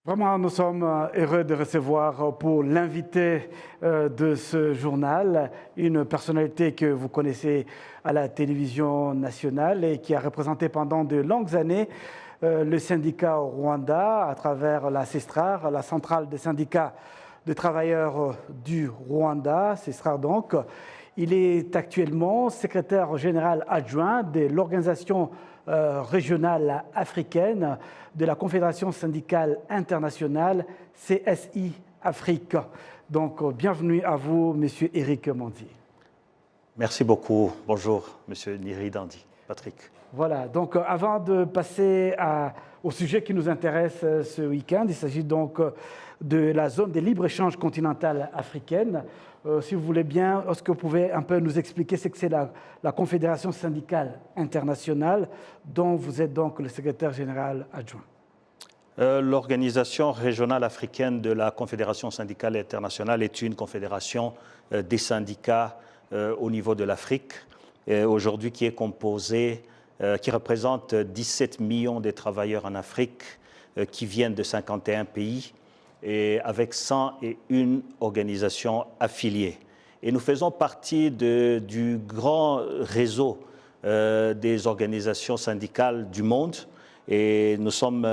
Vraiment, nous sommes heureux de recevoir pour l'invité de ce journal une personnalité que vous connaissez à la télévision nationale et qui a représenté pendant de longues années le syndicat au Rwanda à travers la CESTRAR, la centrale des syndicats de travailleurs du Rwanda, CESTRAR donc. Il est actuellement secrétaire général adjoint de l'organisation régionale africaine de la Confédération syndicale internationale CSI Afrique. Donc, bienvenue à vous, Monsieur Éric Mandy. Merci beaucoup. Bonjour, Monsieur Niri Dandy. Patrick. Voilà, donc avant de passer au sujet qui nous intéresse ce week-end, il s'agit donc de la zone de libre-échange continentale africaine. Si vous voulez bien, est-ce que vous pouvez un peu nous expliquer ce que c'est la Confédération syndicale internationale dont vous êtes donc le secrétaire général adjoint? L'organisation régionale africaine de la Confédération syndicale internationale est une confédération des syndicats au niveau de l'Afrique, aujourd'hui qui est composée, qui représente 17 millions de travailleurs en Afrique qui viennent de 51 pays et avec 101 organisations affiliées. Et nous faisons partie du grand réseau des organisations syndicales du monde et nous sommes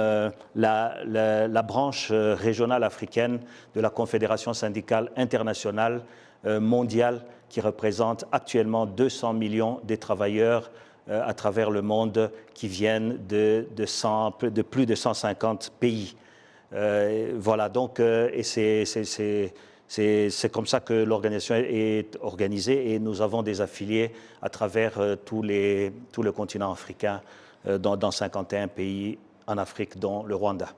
la branche régionale africaine de la Confédération syndicale internationale mondiale qui représente actuellement 200 millions de travailleurs à travers le monde qui viennent de plus de 150 pays. Voilà, donc, et c'est comme ça que l'organisation est organisée et nous avons des affiliés à travers tout le continent africain, dans 51 pays en Afrique, dont le Rwanda.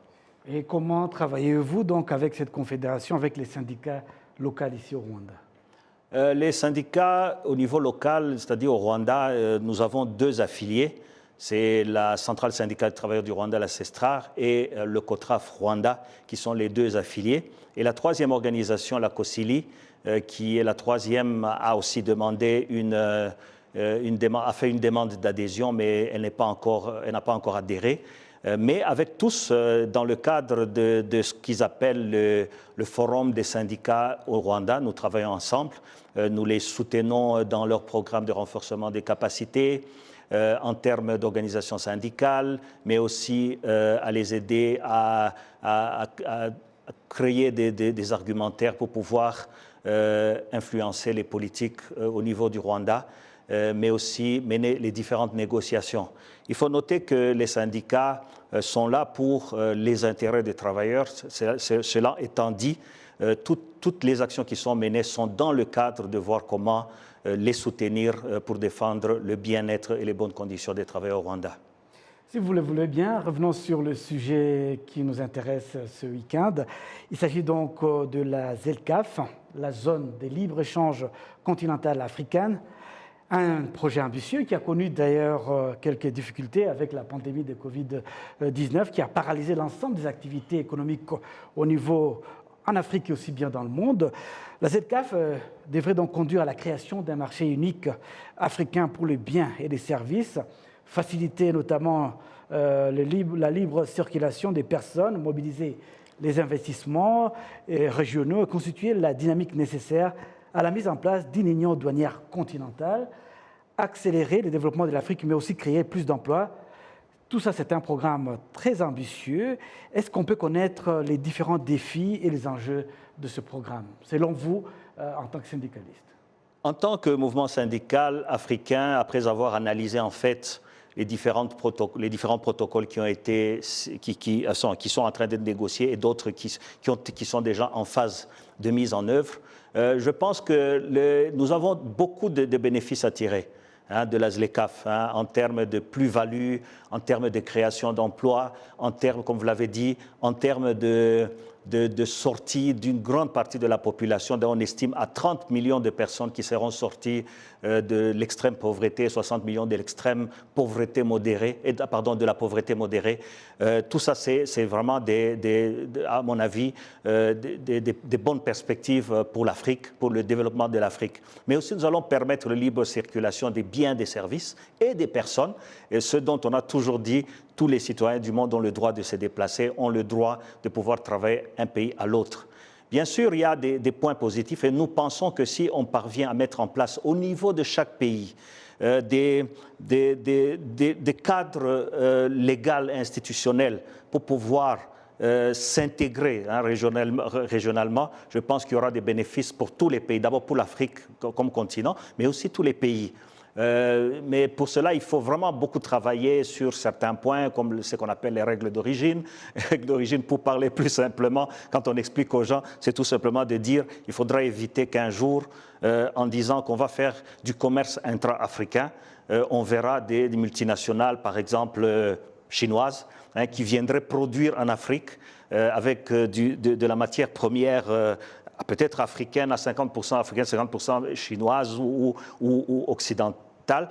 Et comment travaillez-vous donc avec cette confédération, avec les syndicats locaux ici au Rwanda? Les syndicats au niveau local, c'est-à-dire au Rwanda, nous avons deux affiliés. C'est la Centrale syndicale de travailleurs du Rwanda, la CESTRAR, et le COTRAF Rwanda, qui sont les deux affiliés. Et la troisième organisation, la COSILI, qui est la troisième, a aussi demandé a fait une demande d'adhésion, mais elle n'a pas encore adhéré. Mais avec tous, dans le cadre de ce qu'ils appellent le Forum des syndicats au Rwanda, nous travaillons ensemble. Nous les soutenons dans leur programme de renforcement des capacités, en termes d'organisation syndicale, mais aussi à les aider à créer des argumentaires pour pouvoir influencer les politiques au niveau du Rwanda, mais aussi mener les différentes négociations. Il faut noter que les syndicats sont là pour les intérêts des travailleurs. Cela étant dit, toutes les actions qui sont menées sont dans le cadre de voir comment les soutenir pour défendre le bien-être et les bonnes conditions des travailleurs au Rwanda. Si vous le voulez bien, revenons sur le sujet qui nous intéresse ce week-end. Il s'agit donc de la ZLECAf, la zone de libre-échange continentale africaine, un projet ambitieux qui a connu d'ailleurs quelques difficultés avec la pandémie de Covid-19 qui a paralysé l'ensemble des activités économiques au niveau en Afrique et aussi bien dans le monde. La ZLECAf devrait donc conduire à la création d'un marché unique africain pour les biens et les services, faciliter notamment la libre circulation des personnes, mobiliser les investissements régionaux et constituer la dynamique nécessaire à la mise en place d'une union douanière continentale, accélérer le développement de l'Afrique, mais aussi créer plus d'emplois. Tout ça, c'est un programme très ambitieux. Est-ce qu'on peut connaître les différents défis et les enjeux de ce programme, selon vous, en tant que syndicaliste? En tant que mouvement syndical africain, après avoir analysé en fait les différents protocoles qui sont en train d'être négociés et d'autres qui sont déjà en phase de mise en œuvre, je pense que nous avons beaucoup de bénéfices à tirer de la ZLECAf, en termes de plus-value, en termes de création d'emplois, en termes, comme vous l'avez dit, en termes de sortie d'une grande partie de la population, dont on estime à 30 millions de personnes qui seront sorties de l'extrême pauvreté, 60 millions de l'extrême pauvreté modérée, de la pauvreté modérée. Tout ça, c'est vraiment, à mon avis, des bonnes perspectives pour l'Afrique, pour le développement de l'Afrique. Mais aussi, nous allons permettre la libre circulation des biens, des services et des personnes, et ce dont on a toujours dit, tous les citoyens du monde ont le droit de se déplacer, ont le droit de pouvoir travailler d'un pays à l'autre. Bien sûr, il y a des points positifs et nous pensons que si on parvient à mettre en place au niveau de chaque pays des cadres légaux et institutionnels pour pouvoir s'intégrer régionalement, je pense qu'il y aura des bénéfices pour tous les pays, d'abord pour l'Afrique comme continent, mais aussi tous les pays. Mais pour cela, il faut vraiment beaucoup travailler sur certains points, comme ce qu'on appelle les règles d'origine. Les règles d'origine, pour parler plus simplement, quand on explique aux gens, c'est tout simplement de dire qu'il faudra éviter qu'un jour, en disant qu'on va faire du commerce intra-africain, on verra des multinationales, par exemple chinoises, qui viendraient produire en Afrique avec de la matière première peut-être africaine à 50% africaine, 50% chinoise ou occidentale.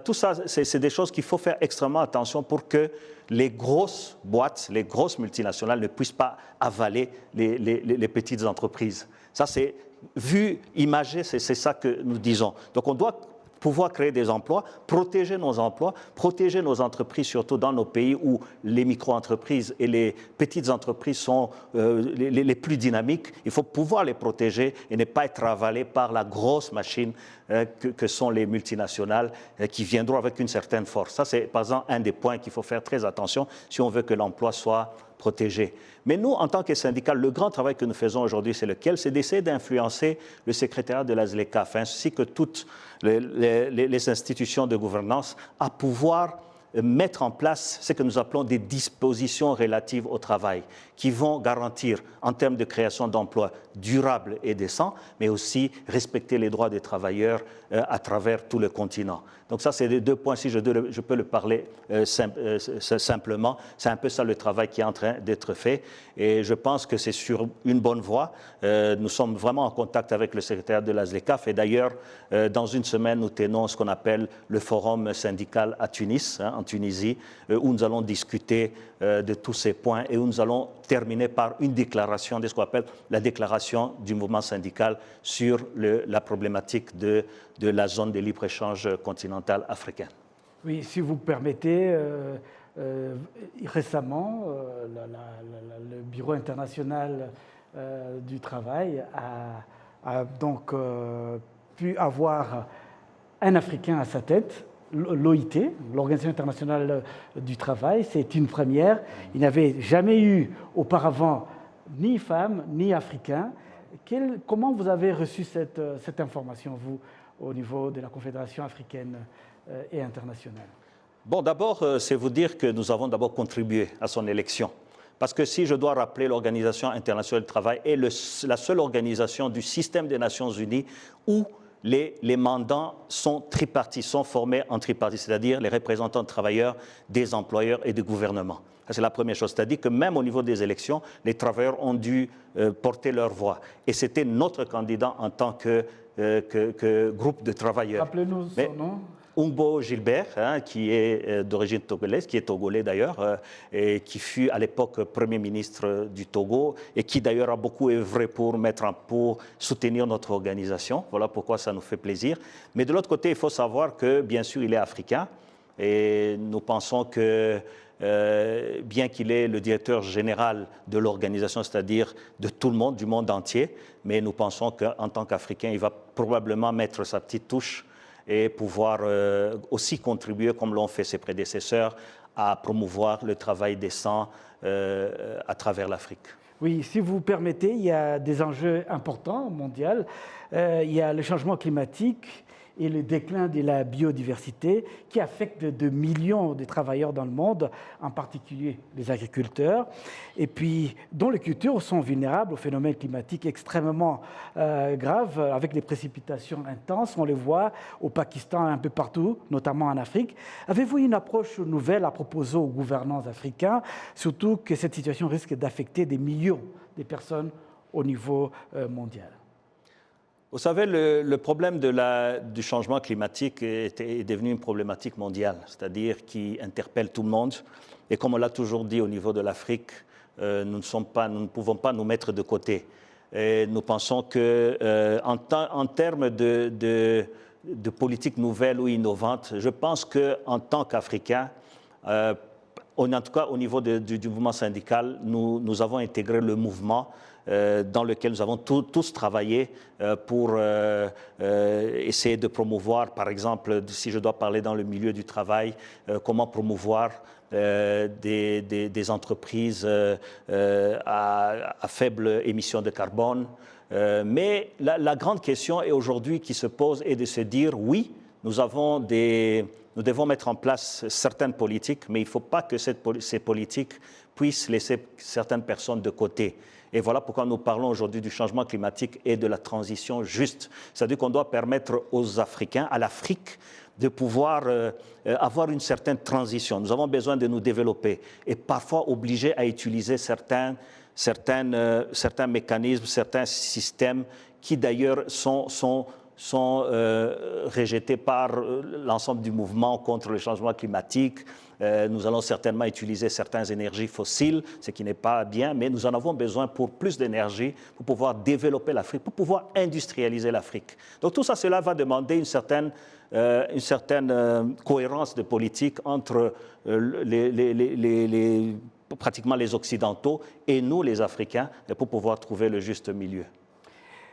Tout ça, c'est des choses qu'il faut faire extrêmement attention pour que les grosses boîtes, les grosses multinationales ne puissent pas avaler les petites entreprises. Ça, c'est vu, imagé, c'est ça que nous disons. Donc, on doit pouvoir créer des emplois, protéger nos emplois, protéger nos entreprises, surtout dans nos pays où les micro-entreprises et les petites entreprises sont les plus dynamiques. Il faut pouvoir les protéger et ne pas être avalés par la grosse machine que sont les multinationales qui viendront avec une certaine force. Ça, c'est par exemple un des points qu'il faut faire très attention si on veut que l'emploi soit protégé. Mais nous, en tant que syndicat, le grand travail que nous faisons aujourd'hui, c'est lequel? C'est d'essayer d'influencer le secrétariat de la ZLECAf, ainsi que toutes les institutions de gouvernance, à pouvoir mettre en place ce que nous appelons des dispositions relatives au travail, qui vont garantir, en termes de création d'emplois durables et décents, mais aussi respecter les droits des travailleurs à travers tout le continent. Donc ça, c'est les deux points, si je peux le parler simplement. C'est un peu ça le travail qui est en train d'être fait. Et je pense que c'est sur une bonne voie. Nous sommes vraiment en contact avec le secrétaire de la ZLECAf. Et d'ailleurs, dans une semaine, nous tenons ce qu'on appelle le forum syndical à Tunis, en Tunisie, où nous allons discuter de tous ces points et où nous allons terminer par une déclaration de ce qu'on appelle la déclaration du mouvement syndical sur la problématique de la zone de libre-échange continentale africaine. Oui, si vous permettez, récemment, le Bureau international du travail a donc pu avoir un Africain à sa tête, l'OIT, l'Organisation internationale du travail. C'est une première. Il n'y avait jamais eu auparavant ni femmes ni africains. Comment vous avez reçu cette information, vous, au niveau de la Confédération africaine et internationale? Bon, d'abord, c'est vous dire que nous avons d'abord contribué à son élection. Parce que si je dois rappeler, l'Organisation internationale du travail est la seule organisation du système des Nations unies où les mandats sont tripartis, sont formés en tripartite, c'est-à-dire les représentants de travailleurs, des employeurs et des gouvernements. C'est la première chose, c'est-à-dire que même au niveau des élections, les travailleurs ont dû porter leur voix. Et c'était notre candidat en tant que groupe de travailleurs. Rappelez-nous son nom. Ungbo Gilbert, qui est d'origine togolaise, qui est togolais d'ailleurs, et qui fut à l'époque Premier ministre du Togo, et qui d'ailleurs a beaucoup œuvré pour soutenir notre organisation. Voilà pourquoi ça nous fait plaisir. Mais de l'autre côté, il faut savoir que, bien sûr, il est africain, et nous pensons que, bien qu'il est le directeur général de l'organisation, c'est-à-dire de tout le monde, du monde entier, mais nous pensons qu'en tant qu'Africain, il va probablement mettre sa petite touche et pouvoir aussi contribuer, comme l'ont fait ses prédécesseurs, à promouvoir le travail décent à travers l'Afrique. Oui, si vous permettez, il y a des enjeux importants mondiaux. Il y a le changement climatique et le déclin de la biodiversité qui affecte de millions de travailleurs dans le monde, en particulier les agriculteurs, et puis dont les cultures sont vulnérables aux phénomènes climatiques extrêmement graves, avec des précipitations intenses. On les voit au Pakistan, un peu partout, notamment en Afrique. Avez-vous une approche nouvelle à proposer aux gouvernants africains, surtout que cette situation risque d'affecter des millions de personnes au niveau mondial? Vous savez, le problème du changement climatique est devenu une problématique mondiale, c'est-à-dire qui interpelle tout le monde. Et comme on l'a toujours dit au niveau de l'Afrique, nous ne pouvons pas nous mettre de côté. Et nous pensons qu'en termes de politique nouvelle ou innovante, je pense qu'en tant qu'Africains, en tout cas au niveau du mouvement syndical, nous avons intégré le mouvement dans lequel nous avons tous travaillé pour essayer de promouvoir, par exemple, si je dois parler dans le milieu du travail, comment promouvoir des entreprises à faible émission de carbone. Mais la grande question aujourd'hui qui se pose est de se dire, oui, nous devons mettre en place certaines politiques, mais il ne faut pas que ces politiques puissent laisser certaines personnes de côté. Et voilà pourquoi nous parlons aujourd'hui du changement climatique et de la transition juste. C'est-à-dire qu'on doit permettre aux Africains, à l'Afrique, de pouvoir avoir une certaine transition. Nous avons besoin de nous développer et parfois obligés à utiliser certains mécanismes, certains systèmes qui d'ailleurs sont rejetés par l'ensemble du mouvement contre le changement climatique. Nous allons certainement utiliser certaines énergies fossiles, ce qui n'est pas bien, mais nous en avons besoin pour plus d'énergie, pour pouvoir développer l'Afrique, pour pouvoir industrialiser l'Afrique. Donc tout ça, cela va demander une certaine cohérence de politique entre pratiquement les Occidentaux et nous, les Africains, pour pouvoir trouver le juste milieu.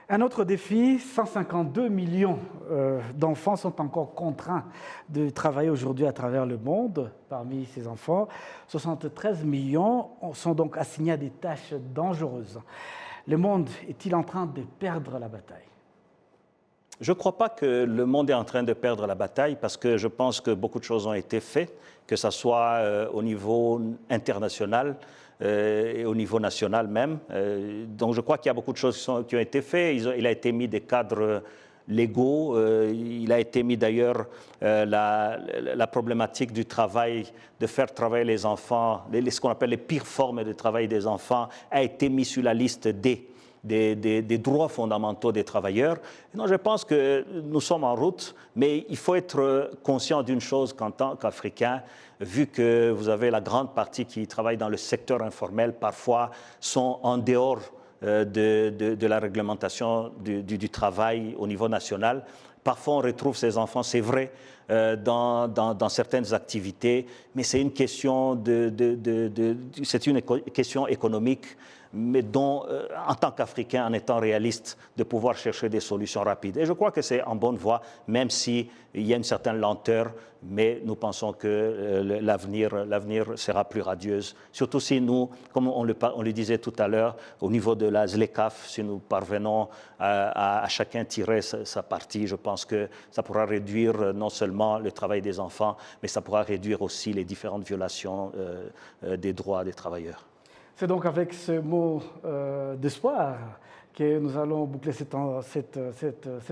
Un autre défi, 152 millions d'enfants sont encore contraints de travailler aujourd'hui à travers le monde. Parmi ces enfants, 73 millions sont donc assignés à des tâches dangereuses. Le monde est-il en train de perdre la bataille? Je ne crois pas que le monde est en train de perdre la bataille parce que je pense que beaucoup de choses ont été faites, que ce soit au niveau international, et au niveau national même. Donc je crois qu'il y a beaucoup de choses qui ont été faites. Il a été mis des cadres légaux. Il a été mis d'ailleurs la problématique du travail, de faire travailler les enfants, ce qu'on appelle les pires formes de travail des enfants, a été mis sur la liste des droits fondamentaux des travailleurs. Non, je pense que nous sommes en route, mais il faut être conscient d'une chose qu'en tant qu'Africains, vu que vous avez la grande partie qui travaille dans le secteur informel, parfois sont en dehors de la réglementation du travail au niveau national. Parfois, on retrouve ces enfants, c'est vrai, dans certaines activités, mais c'est une question question économique, mais dont, en tant qu'Africain, en étant réaliste, de pouvoir chercher des solutions rapides. Et je crois que c'est en bonne voie, même s'il y a une certaine lenteur, mais nous pensons que l'avenir sera plus radieuse. Surtout si nous, comme on le disait tout à l'heure, au niveau de la ZLECAf, si nous parvenons à chacun tirer sa partie, je pense que ça pourra réduire non seulement le travail des enfants, mais ça pourra réduire aussi les différentes violations des droits des travailleurs. C'est donc avec ce mot d'espoir que nous allons boucler cet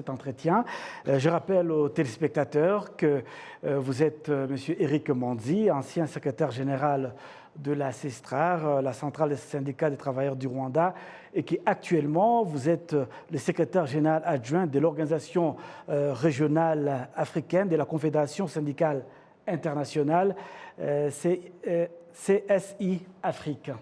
entretien. Je rappelle aux téléspectateurs que vous êtes M. Éric Mondzi, ancien secrétaire général de la CESTRAR, la centrale des syndicats des travailleurs du Rwanda, et qu'actuellement vous êtes le secrétaire général adjoint de l'organisation régionale africaine de la Confédération syndicale internationale, CSI Afrique.